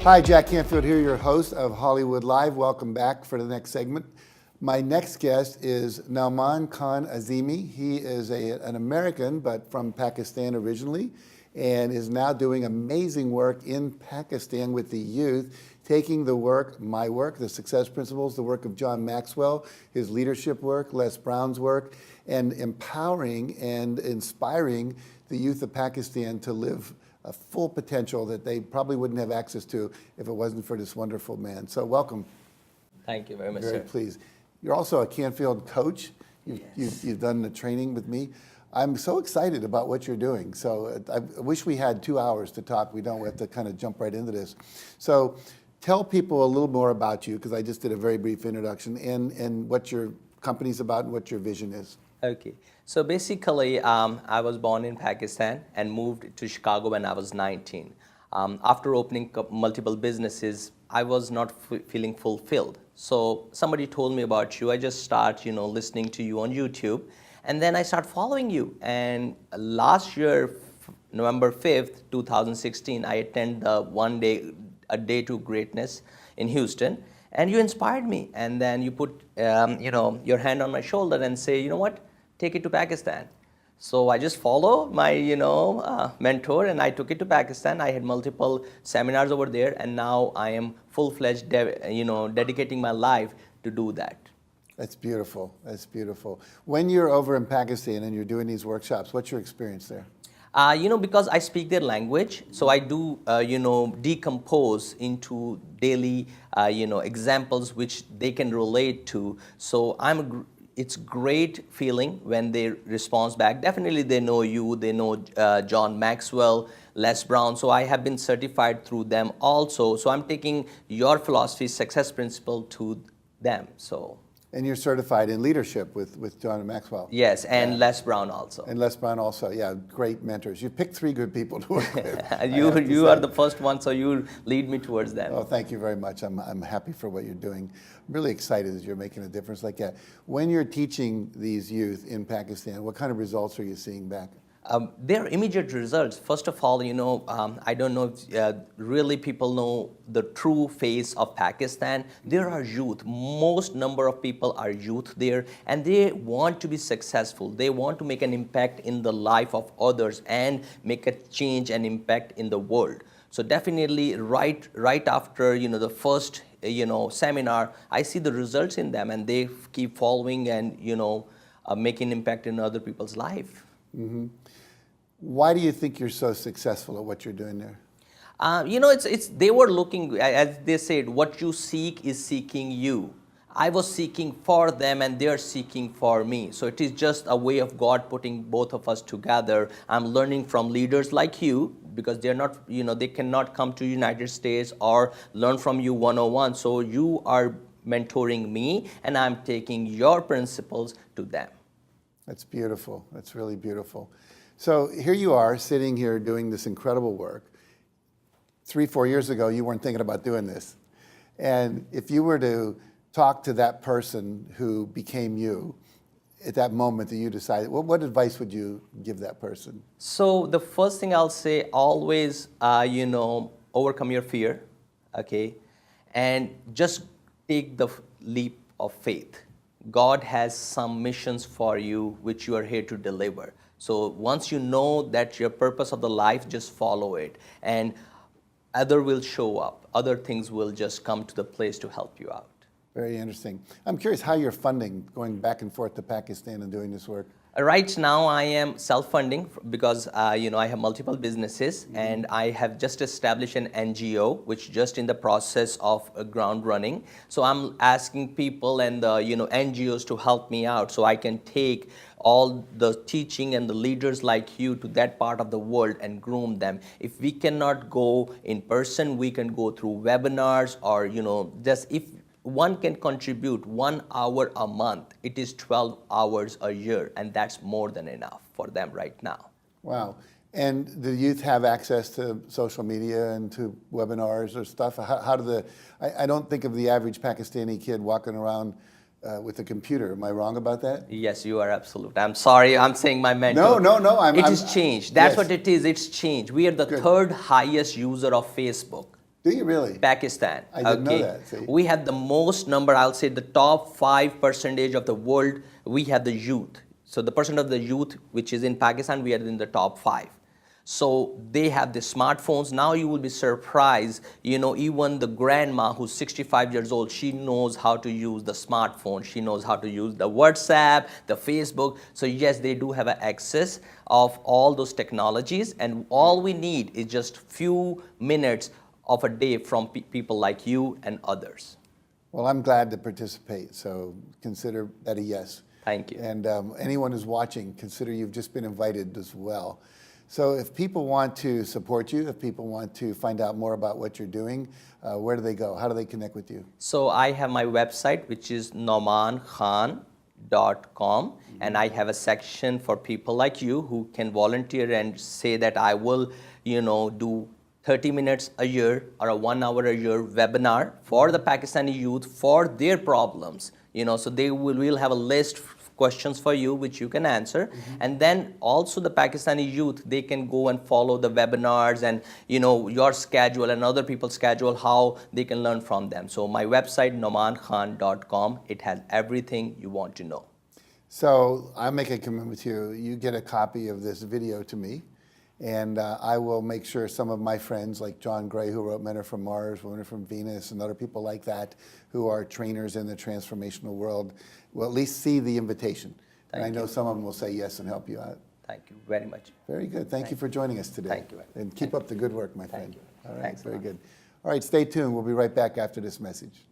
Hi, Jack Canfield here, your host of Hollywood Live. Welcome back for the next segment. My next guest is Nauman Khan Azeemi. He is an American, but from Pakistan originally, and is now doing amazing work in Pakistan with the youth, taking the work, my work, the success principles, the work of John Maxwell, his leadership work, Les Brown's work, and empowering and inspiring the youth of Pakistan to live a full potential that they probably wouldn't have access to if it wasn't for this wonderful man. So welcome. Thank you very much, Very sir. pleased. You're also a Canfield coach. You've done the training with me. I'm so excited about what you're doing. So I wish we had 2 hours to talk. We don't. We have to kind of jump right into this. So tell people a little more about you, because I just did a very brief introduction, and what your company's about and what your vision is. Okay. So basically, I was born in Pakistan and moved to Chicago when I was 19. After opening multiple businesses, I was not feeling fulfilled. So somebody told me about you. I just start, listening to you on YouTube, and then I start following you. And last year, November 5th, 2016, I attended a day to greatness in Houston, and you inspired me. And then you put, your hand on my shoulder and say, you know what? Take it to Pakistan. So I just follow my, mentor, and I took it to Pakistan. I had multiple seminars over there, and now I am full-fledged, dedicating my life to do that. That's beautiful. That's beautiful. When you're over in Pakistan and you're doing these workshops, what's your experience there? Because I speak their language, so I do, decompose into daily, examples which they can relate to. So it's great feeling when they respond back. Definitely they know you, they know John Maxwell, Les Brown. So I have been certified through them also. So I'm taking your philosophy, success principle to them. And you're certified in leadership with John Maxwell. Yes, and Les Brown also. And Les Brown also, yeah, great mentors. You picked 3 good people to work with. You are the first one, so you lead me towards them. Oh, thank you very much. I'm happy for what you're doing. I'm really excited that you're making a difference like that. When you're teaching these youth in Pakistan, what kind of results are you seeing back? There are immediate results. First of all, I don't know if really people know the true face of Pakistan. There are youth. Most number of people are youth there, and they want to be successful. They want to make an impact in the life of others and make a change and impact in the world. So definitely right after, the first, seminar, I see the results in them, and they keep following and, making impact in other people's life. Mm-hmm. Why do you think you're so successful at what you're doing there? They were looking, as they said, what you seek is seeking you. I was seeking for them, and they're seeking for me. So it is just a way of God putting both of us together. I'm learning from leaders like you, because they're not, they cannot come to United States or learn from you one-on-one. So you are mentoring me, and I'm taking your principles to them. That's beautiful. That's really beautiful. So here you are sitting here doing this incredible work. 3-4 years ago, you weren't thinking about doing this. And if you were to talk to that person who became you at that moment that you decided, what advice would you give that person? So the first thing I'll say, always, overcome your fear, okay? And just take the leap of faith. God has some missions for you which you are here to deliver. So once you know that your purpose of the life, just follow it. And other will show up. Other things will just come to the place to help you out. Very interesting. I'm curious how you're funding going back and forth to Pakistan and doing this work. Right now, I am self-funding because, I have multiple businesses, and I have just established an NGO, which just in the process of ground running. So I'm asking people and the, NGOs to help me out so I can take all the teaching and the leaders like you to that part of the world and groom them. If we cannot go in person, we can go through webinars or, just if one can contribute 1 hour a month, it is 12 hours a year, and that's more than enough for them right now. Wow. And the youth have access to social media and to webinars or stuff? How do I don't think of the average Pakistani kid walking around with a computer. Am I wrong about that? Yes, you are absolute. I'm sorry, I'm saying my mentor. No. It is changed. That's yes. what it is. It's changed. We are the third highest user of Facebook. Do you really? Pakistan. I didn't know that, see? We have the most number, I'll say the top 5% of the world, we have the youth. So the percent of the youth which is in Pakistan, we are in the top 5. So they have the smartphones. Now you will be surprised, even the grandma who's 65 years old, she knows how to use the smartphone. She knows how to use the WhatsApp, the Facebook. So yes, they do have access of all those technologies. And all we need is just few minutes of a day from people like you and others. Well, I'm glad to participate, so consider that a yes. Thank you. And anyone who's watching, consider you've just been invited as well. So if people want to support you, if people want to find out more about what you're doing, where do they go? How do they connect with you? So I have my website, which is naumankhan.com, and I have a section for people like you who can volunteer and say that I will, do 30 minutes a year or a 1 hour a year webinar for the Pakistani youth for their problems. So they will have a list of questions for you which you can answer. And then also the Pakistani youth, they can go and follow the webinars and your schedule and other people's schedule, how they can learn from them. So my website, naumankhan.com, it has everything you want to know. So I'll make a commitment with you. You get a copy of this video to me, and I will make sure some of my friends like John Gray, who wrote Men Are From Mars, Women Are From Venus, and other people like that who are trainers in the transformational world will at least see the invitation. And I know some of them will say yes and help you out. Thank you very much. Very good. Thank you for joining us today. Thank you. And keep up the good work, my friend. Thank you. All right, Thanks. very good. All right, stay tuned. We'll be right back after this message.